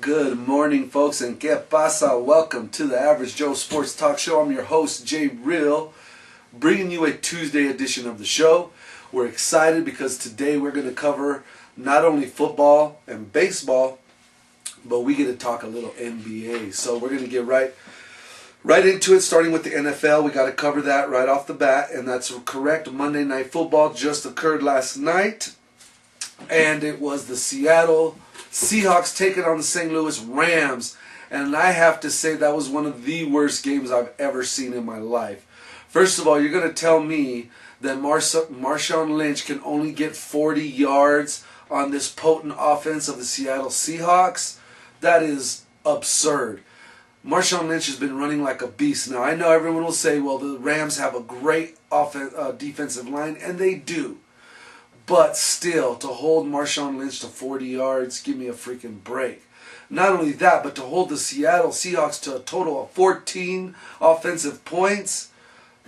Good morning, folks, and que pasa? Welcome to the Average Joe Sports Talk Show. I'm your host, JReal, bringing you a Tuesday edition of the show. We're excited because today we're going to cover not only football and baseball, but we get to talk a little NBA. So we're going to get right into it, starting with the NFL. We got to cover that right off the bat, and that's correct. Monday Night Football just occurred last night, and it was the Seattle Seahawks taking on the St. Louis Rams, and I have to say that was one of the worst games I've ever seen in my life. First of all, you're going to tell me that Marshawn Lynch can only get 40 yards on this potent offense of the Seattle Seahawks? That is absurd. Marshawn Lynch has been running like a beast. Now, I know everyone will say, well, the Rams have a great defensive line, and they do. But still, to hold Marshawn Lynch to 40 yards, give me a freaking break. Not only that, but to hold the Seattle Seahawks to a total of 14 offensive points,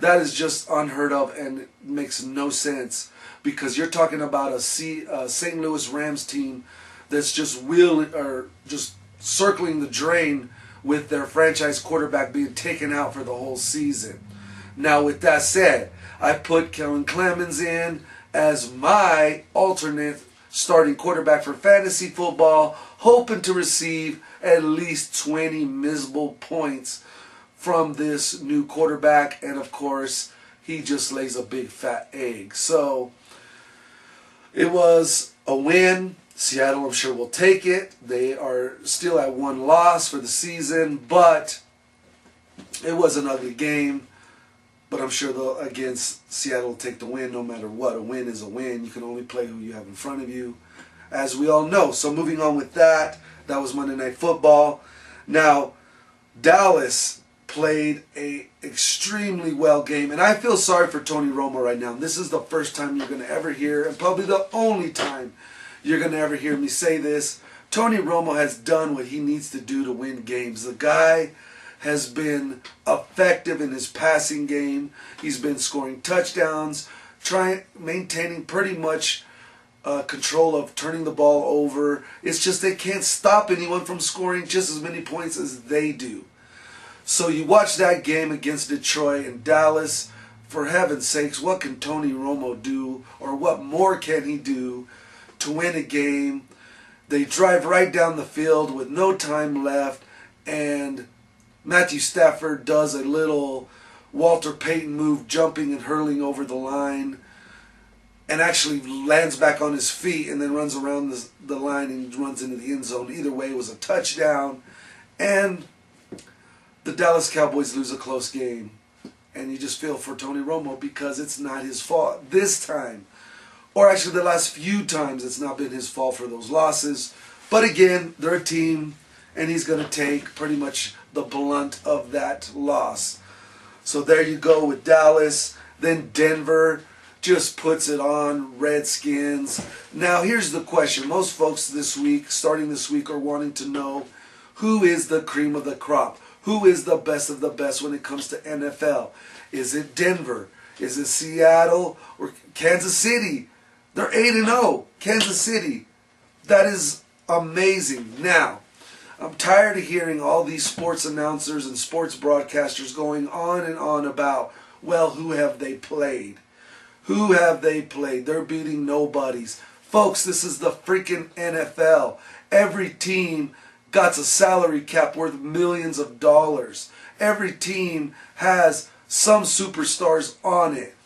that is just unheard of and it makes no sense. Because you're talking about a St. Louis Rams team that's just just circling the drain with their franchise quarterback being taken out for the whole season. Now, with that said, I put Kellen Clemens in as my alternate starting quarterback for fantasy football, hoping to receive at least 20 miserable points from this new quarterback. And of course, he just lays a big fat egg. So it was a win. Seattle, I'm sure, will take it. They are still at one loss for the season, but it was an ugly game. But I'm sure against Seattle will take the win no matter what. A win is a win. You can only play who you have in front of you, as we all know. So moving on with that, that was Monday Night Football. Now, Dallas played a extremely well game, and I feel sorry for Tony Romo right now. This is the first time you're going to ever hear, and probably the only time you're going to ever hear me say this. Tony Romo has done what he needs to do to win games. The guy has been effective in his passing game. He's been scoring touchdowns, maintaining pretty much control of turning the ball over. It's just they can't stop anyone from scoring just as many points as they do. So you watch that game against Detroit and Dallas. For heaven's sakes, what can Tony Romo do, or what more can he do to win a game? They drive right down the field with no time left, and Matthew Stafford does a little Walter Payton move, jumping and hurling over the line, and actually lands back on his feet and then runs around the line and runs into the end zone. Either way, it was a touchdown, and the Dallas Cowboys lose a close game. And you just feel for Tony Romo because it's not his fault this time. Or actually the last few times it's not been his fault for those losses. But again, they're a team, and he's going to take pretty much the blunt of that loss. So there you go with Dallas. Then Denver just puts it on Redskins. Now here's the question. Most folks starting this week, are wanting to know who is the cream of the crop. Who is the best of the best when it comes to NFL? Is it Denver? Is it Seattle? Or Kansas City? They're 8-0. Kansas City. That is amazing. Now, I'm tired of hearing all these sports announcers and sports broadcasters going on and on about, well, who have they played? Who have they played? They're beating nobodies. Folks, this is the freaking NFL. Every team got a salary cap worth millions of dollars. Every team has some superstars on it.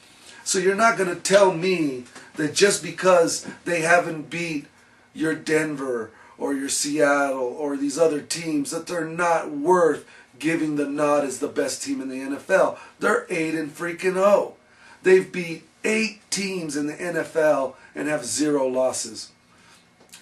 So you're not going to tell me that just because they haven't beat your Denver or your Seattle or these other teams, that they're not worth giving the nod as the best team in the NFL. They're 8-0. They've beat 8 teams in the NFL and have 0 losses.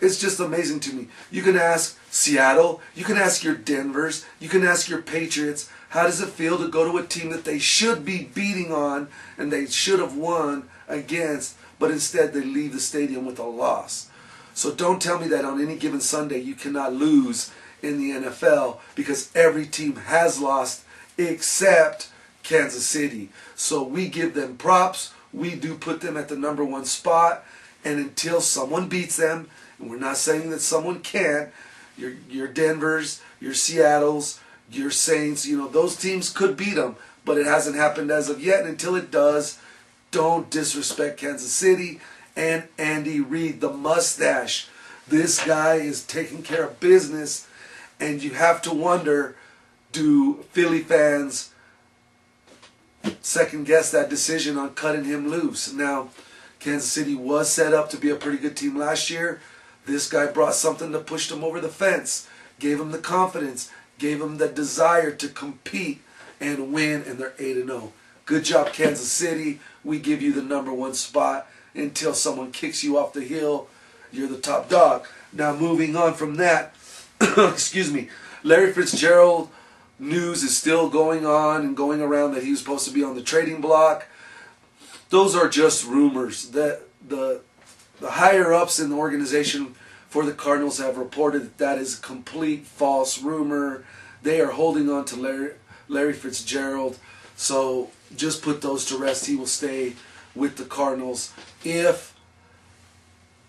It's just amazing to me. You can ask Seattle, you can ask your Denvers, you can ask your Patriots, how does it feel to go to a team that they should be beating on and they should have won against, but instead they leave the stadium with a loss? So don't tell me that on any given Sunday you cannot lose in the NFL, because every team has lost except Kansas City. So we give them props. We do put them at the #1 spot. And until someone beats them, and we're not saying that someone can't, your Denvers, your Seattles, your Saints. You know, those teams could beat them, but it hasn't happened as of yet. And until it does, don't disrespect Kansas City and Andy Reid, the mustache. This guy is taking care of business, and you have to wonder, do Philly fans second guess that decision on cutting him loose? Now, Kansas City was set up to be a pretty good team last year. This guy brought something that pushed him over the fence, gave him the confidence, gave him the desire to compete and win, and they're 8-0. Good job, Kansas City. We give you the #1 spot until someone kicks you off the hill. You're the top dog. Now, moving on from that, excuse me, Larry Fitzgerald news is still going on and going around that he was supposed to be on the trading block. Those are just rumors. The higher-ups in the organization for the Cardinals have reported that that is a complete false rumor. They are holding on to Larry Fitzgerald. So just put those to rest. He will stay with the Cardinals if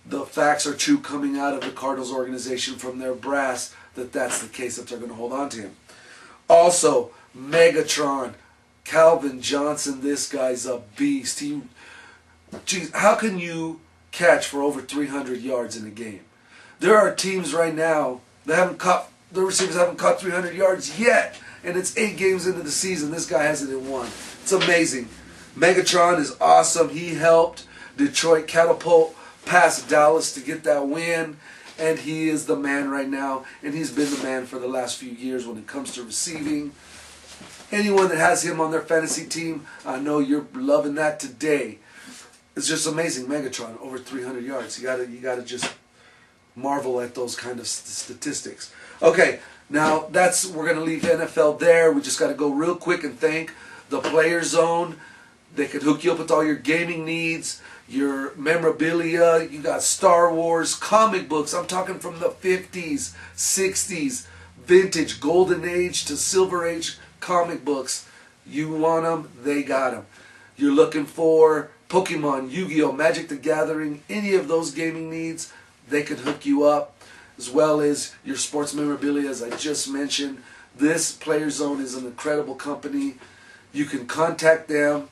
the facts are true coming out of the Cardinals organization from their brass, that that's the case, that they're going to hold on to him. Also, Megatron, Calvin Johnson, this guy's a beast. Geez, how can you catch for over 300 yards in a game? There are teams right now that haven't caught, the receivers haven't caught 300 yards yet, and it's 8 games into the season. This guy has it in 1. It's amazing. Megatron is awesome. He helped Detroit catapult past Dallas to get that win, and he is the man right now, and he's been the man for the last few years when it comes to receiving. Anyone that has him on their fantasy team, I know you're loving that today. It's just amazing. Megatron, over 300 yards. You gotta just marvel at those kind of statistics. Okay, now we're gonna leave NFL there. We just gotta go real quick and thank the Player Zone. They can hook you up with all your gaming needs, your memorabilia. You got Star Wars, comic books. I'm talking from the 50s, 60s, vintage, golden age to silver age comic books. You want them, they got them. You're looking for Pokemon, Yu-Gi-Oh, Magic the Gathering, any of those gaming needs, they can hook you up, as well as your sports memorabilia, as I just mentioned. This Player Zone is an incredible company. You can contact them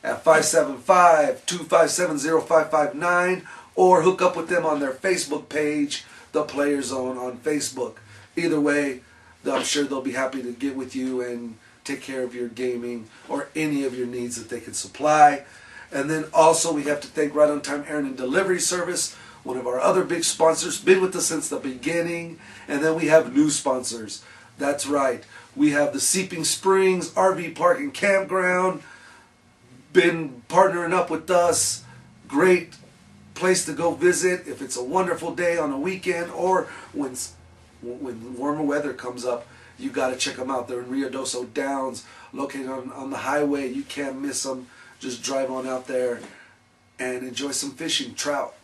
at 575-257-0559 or hook up with them on their Facebook page, The Player Zone on Facebook. Either way, I'm sure they'll be happy to get with you and take care of your gaming or any of your needs that they can supply. And then also we have to thank Right On Time Errand and Delivery Service, one of our other big sponsors, been with us since the beginning. And then we have new sponsors. That's right. We have the Seeping Springs RV Park and Campground, been partnering up with us. Great place to go visit if it's a wonderful day on a weekend, or when warmer weather comes up. You got to check them out. They're in Ruidoso Downs, located on the highway. You can't miss them. Just drive on out there and enjoy some fishing, trout.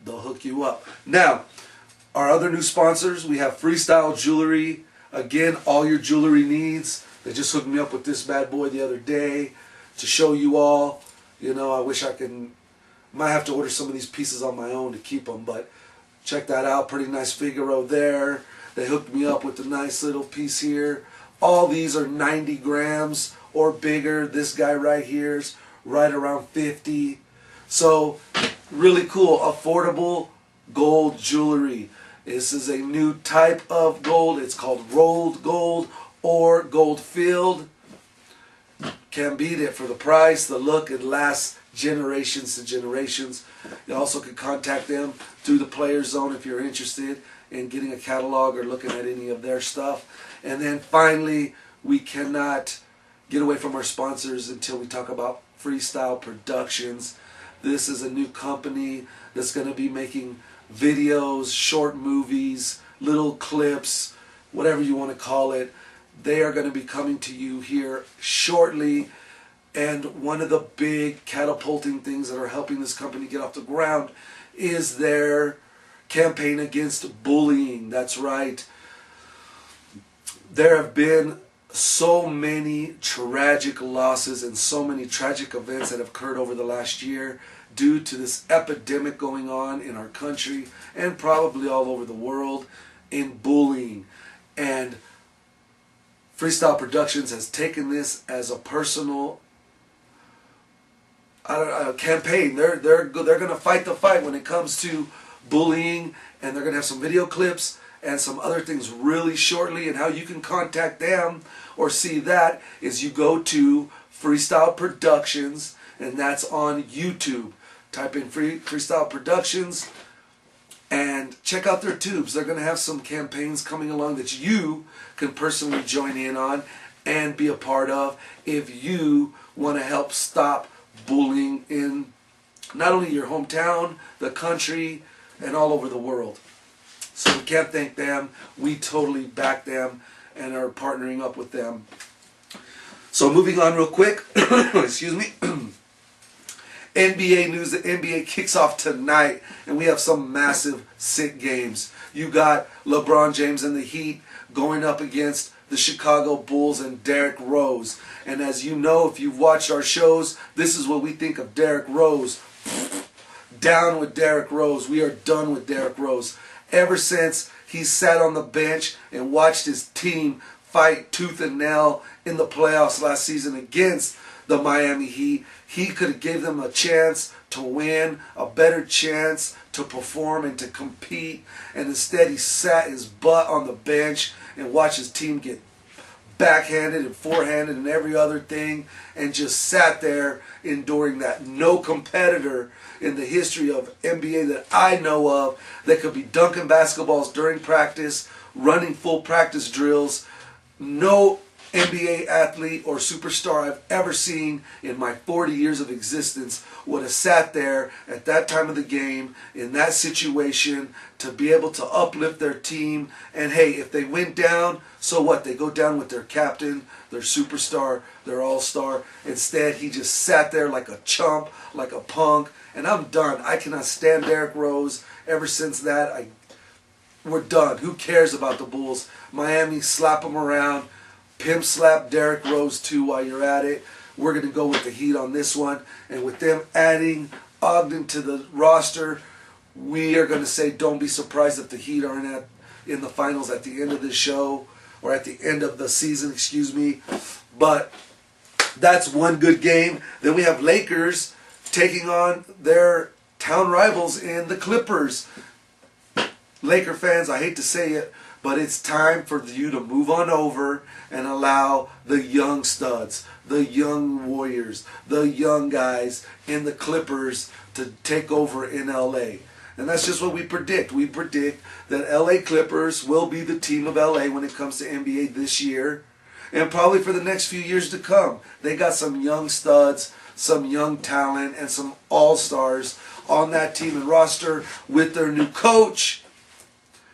They'll hook you up. Now, our other new sponsors, we have Freestyle Jewelry. Again, all your jewelry needs. They just hooked me up with this bad boy the other day to show you all. You know, I wish I can, might have to order some of these pieces on my own to keep them, but check that out. Pretty nice Figaro there. They hooked me up with a nice little piece here. All these are 90 grams or bigger. This guy right here is right around 50. So really cool, affordable gold jewelry. This is a new type of gold. It's called rolled gold or gold filled. Can't beat it for the price, the look. It lasts generations to generations. You also can contact them through the Player Zone if you're interested in getting a catalog or looking at any of their stuff. And then finally, we cannot get away from our sponsors until we talk about Freestyle Productions. This is a new company that's going to be making videos, short movies, little clips, whatever you want to call it. They are going to be coming to you here shortly. And one of the big catapulting things that are helping this company get off the ground is their campaign against bullying. That's right. There have been so many tragic losses and so many tragic events that have occurred over the last year due to this epidemic going on in our country and probably all over the world in bullying. And Freestyle Productions has taken this as a personal campaign. They're going to fight the fight when it comes to bullying, and they're going to have some video clips and some other things really shortly. And how you can contact them or see that is you go to Freestyle Productions, and that's on YouTube. Type in Freestyle Productions and check out their tubes. They're going to have some campaigns coming along that you can personally join in on and be a part of if you want to help stop bullying in not only your hometown, the country, and all over the world. So we can't thank them. We totally back them and are partnering up with them. So moving on real quick, excuse me. NBA news, the NBA kicks off tonight, and we have some massive, sick games. You got LeBron James and the Heat going up against the Chicago Bulls and Derrick Rose. And as you know, if you've watched our shows, this is what we think of Derrick Rose. Down with Derrick Rose. We are done with Derrick Rose. Ever since he sat on the bench and watched his team fight tooth and nail in the playoffs last season against the Miami Heat, he could have gave them a chance to win, a better chance to perform and to compete, and instead he sat his butt on the bench and watched his team get backhanded and forehanded and every other thing, and just sat there enduring that. No competitor in the history of NBA that I know of that could be dunking basketballs during practice, running full practice drills. No NBA athlete or superstar I've ever seen in my 40 years of existence would have sat there at that time of the game in that situation to be able to uplift their team. And hey, if they went down, so what? They go down with their captain, their superstar, their all-star. Instead, he just sat there like a chump, like a punk. And I'm done. I cannot stand Derrick Rose. Ever since that, we're done. Who cares about the Bulls? Miami, slap them around. Pimp slap Derrick Rose too while you're at it. We're going to go with the Heat on this one. And with them adding Ogden to the roster, we are going to say don't be surprised if the Heat are in the finals at the end of this show, or at the end of the season, excuse me. But that's one good game. Then we have Lakers taking on their town rivals in the Clippers. Laker fans, I hate to say it, but it's time for you to move on over and allow the young studs, the young warriors, the young guys in the Clippers to take over in LA. And that's just what we predict. We predict that LA Clippers will be the team of LA when it comes to NBA this year, and probably for the next few years to come. They got some young studs, some young talent, and some all-stars on that team and roster with their new coach.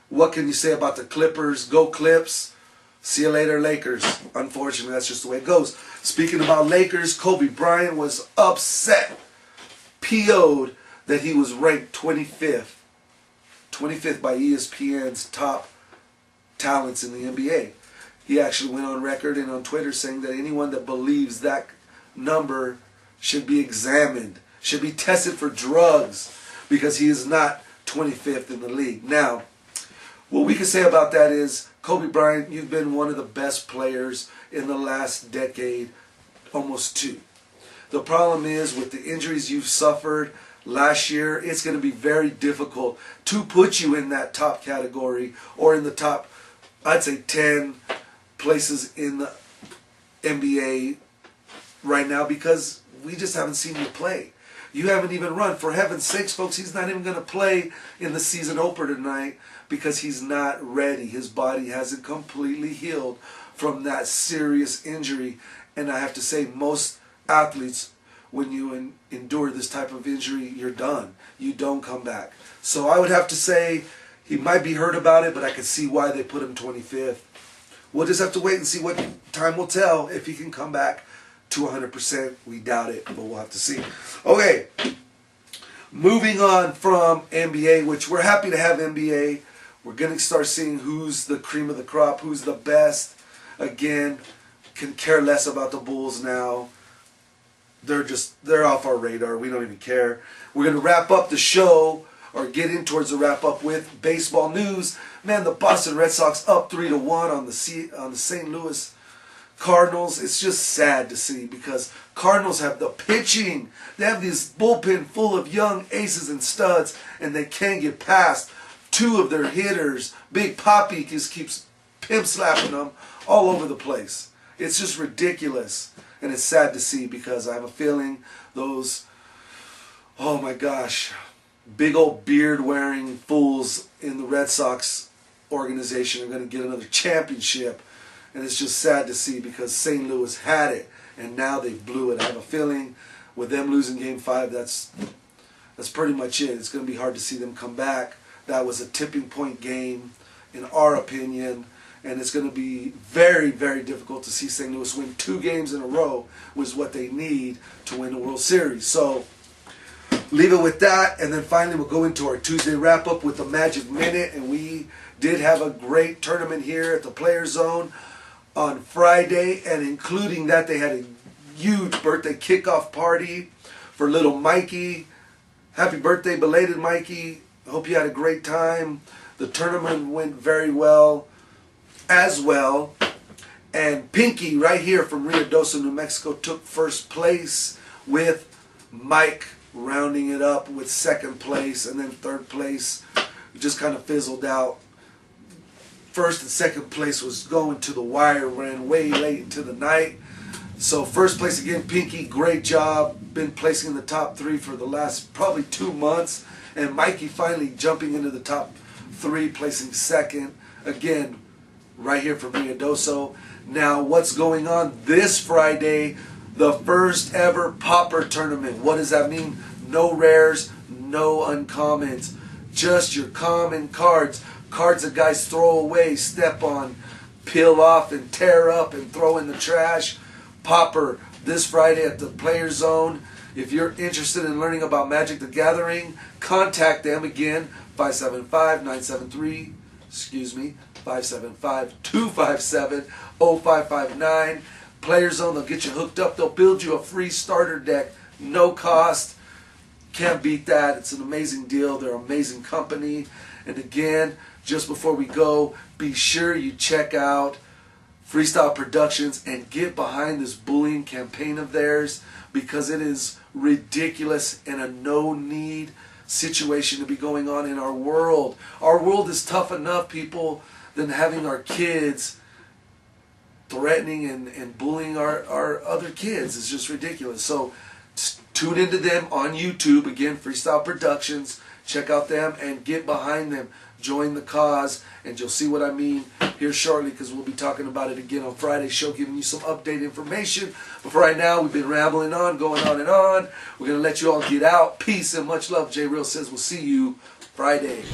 What can you say about the Clippers? Go Clips. See you later, Lakers. Unfortunately, that's just the way it goes. Speaking about Lakers, Kobe Bryant was upset, PO'd, that he was ranked 25th. 25th by ESPN's top talents in the NBA. He actually went on record and on Twitter saying that anyone that believes that number should be examined, should be tested for drugs, because he is not 25th in the league. Now, what we can say about that is, Kobe Bryant, you've been one of the best players in the last decade, almost two. The problem is, with the injuries you've suffered last year, it's going to be very difficult to put you in that top category, or in the top, I'd say 10 places in the NBA right now, because we just haven't seen you play. You haven't even run. For heaven's sakes, folks, he's not even going to play in the season opener tonight because he's not ready. His body hasn't completely healed from that serious injury. And I have to say, most athletes, when you endure this type of injury, you're done. You don't come back. So I would have to say he might be hurt about it, but I can see why they put him 25th. We'll just have to wait and see what time will tell if he can come back to 100%. We doubt it, but we'll have to see. Okay, moving on from NBA, which we're happy to have NBA. We're going to start seeing who's the cream of the crop, who's the best. Again, can care less about the Bulls now. they're off our radar. We don't even care. We're going to wrap up the show, or get in towards the wrap up, with baseball news. Man, the Boston Red Sox up 3-1 on the St. Louis Cardinals. It's just sad to see, because Cardinals have the pitching. They have this bullpen full of young aces and studs, and they can't get past two of their hitters. Big Poppy just keeps pimp slapping them all over the place. It's just ridiculous, and it's sad to see, because I have a feeling those, oh my gosh, big old beard-wearing fools in the Red Sox organization are going to get another championship. And it's just sad to see, because St. Louis had it, and now they blew it. I have a feeling with them losing Game 5, that's pretty much it. It's going to be hard to see them come back. That was a tipping point game, in our opinion, and it's going to be very, very difficult to see St. Louis win 2 games in a row, which is what they need to win the World Series. So leave it with that, and then finally we'll go into our Tuesday wrap-up with the Magic Minute. And we did have a great tournament here at the Players Zone on Friday, and including that, they had a huge birthday kickoff party for little Mikey. Happy birthday, belated Mikey. I hope you had a great time. The tournament went very well as well. And Pinky, right here from Ruidoso, New Mexico, took first place, with Mike rounding it up with second place, and then third place just kind of fizzled out. First and second place was going to the wire, ran way late into the night. So first place again, Pinky, great job. Been placing in the top 3 for the last probably 2 months. And Mikey finally jumping into the top 3, placing second. Again, right here from Ruidoso. Now, what's going on this Friday? The first ever Popper tournament. What does that mean? No rares, no uncommons. Just your common cards. Cards that guys throw away, step on, peel off, and tear up, and throw in the trash. Popper this Friday at the Player Zone. If you're interested in learning about Magic the Gathering, contact them again, 575-257-0559. Player Zone, they'll get you hooked up. They'll build you a free starter deck, no cost. Can't beat that. It's an amazing deal. They're an amazing company. And again, just before we go, be sure you check out Freestyle Productions and get behind this bullying campaign of theirs, because it is ridiculous and a no-need situation to be going on in our world. Our world is tough enough, people, than having our kids threatening and bullying our other kids. It's just ridiculous. So tune into them on YouTube. Again, Freestyle Productions. Check out them and get behind them. Join the cause, and you'll see what I mean here shortly, because we'll be talking about it again on Friday's show, giving you some update information. But for right now, we've been rambling on, going on and on. We're going to let you all get out. Peace and much love. JReal says we'll see you Friday.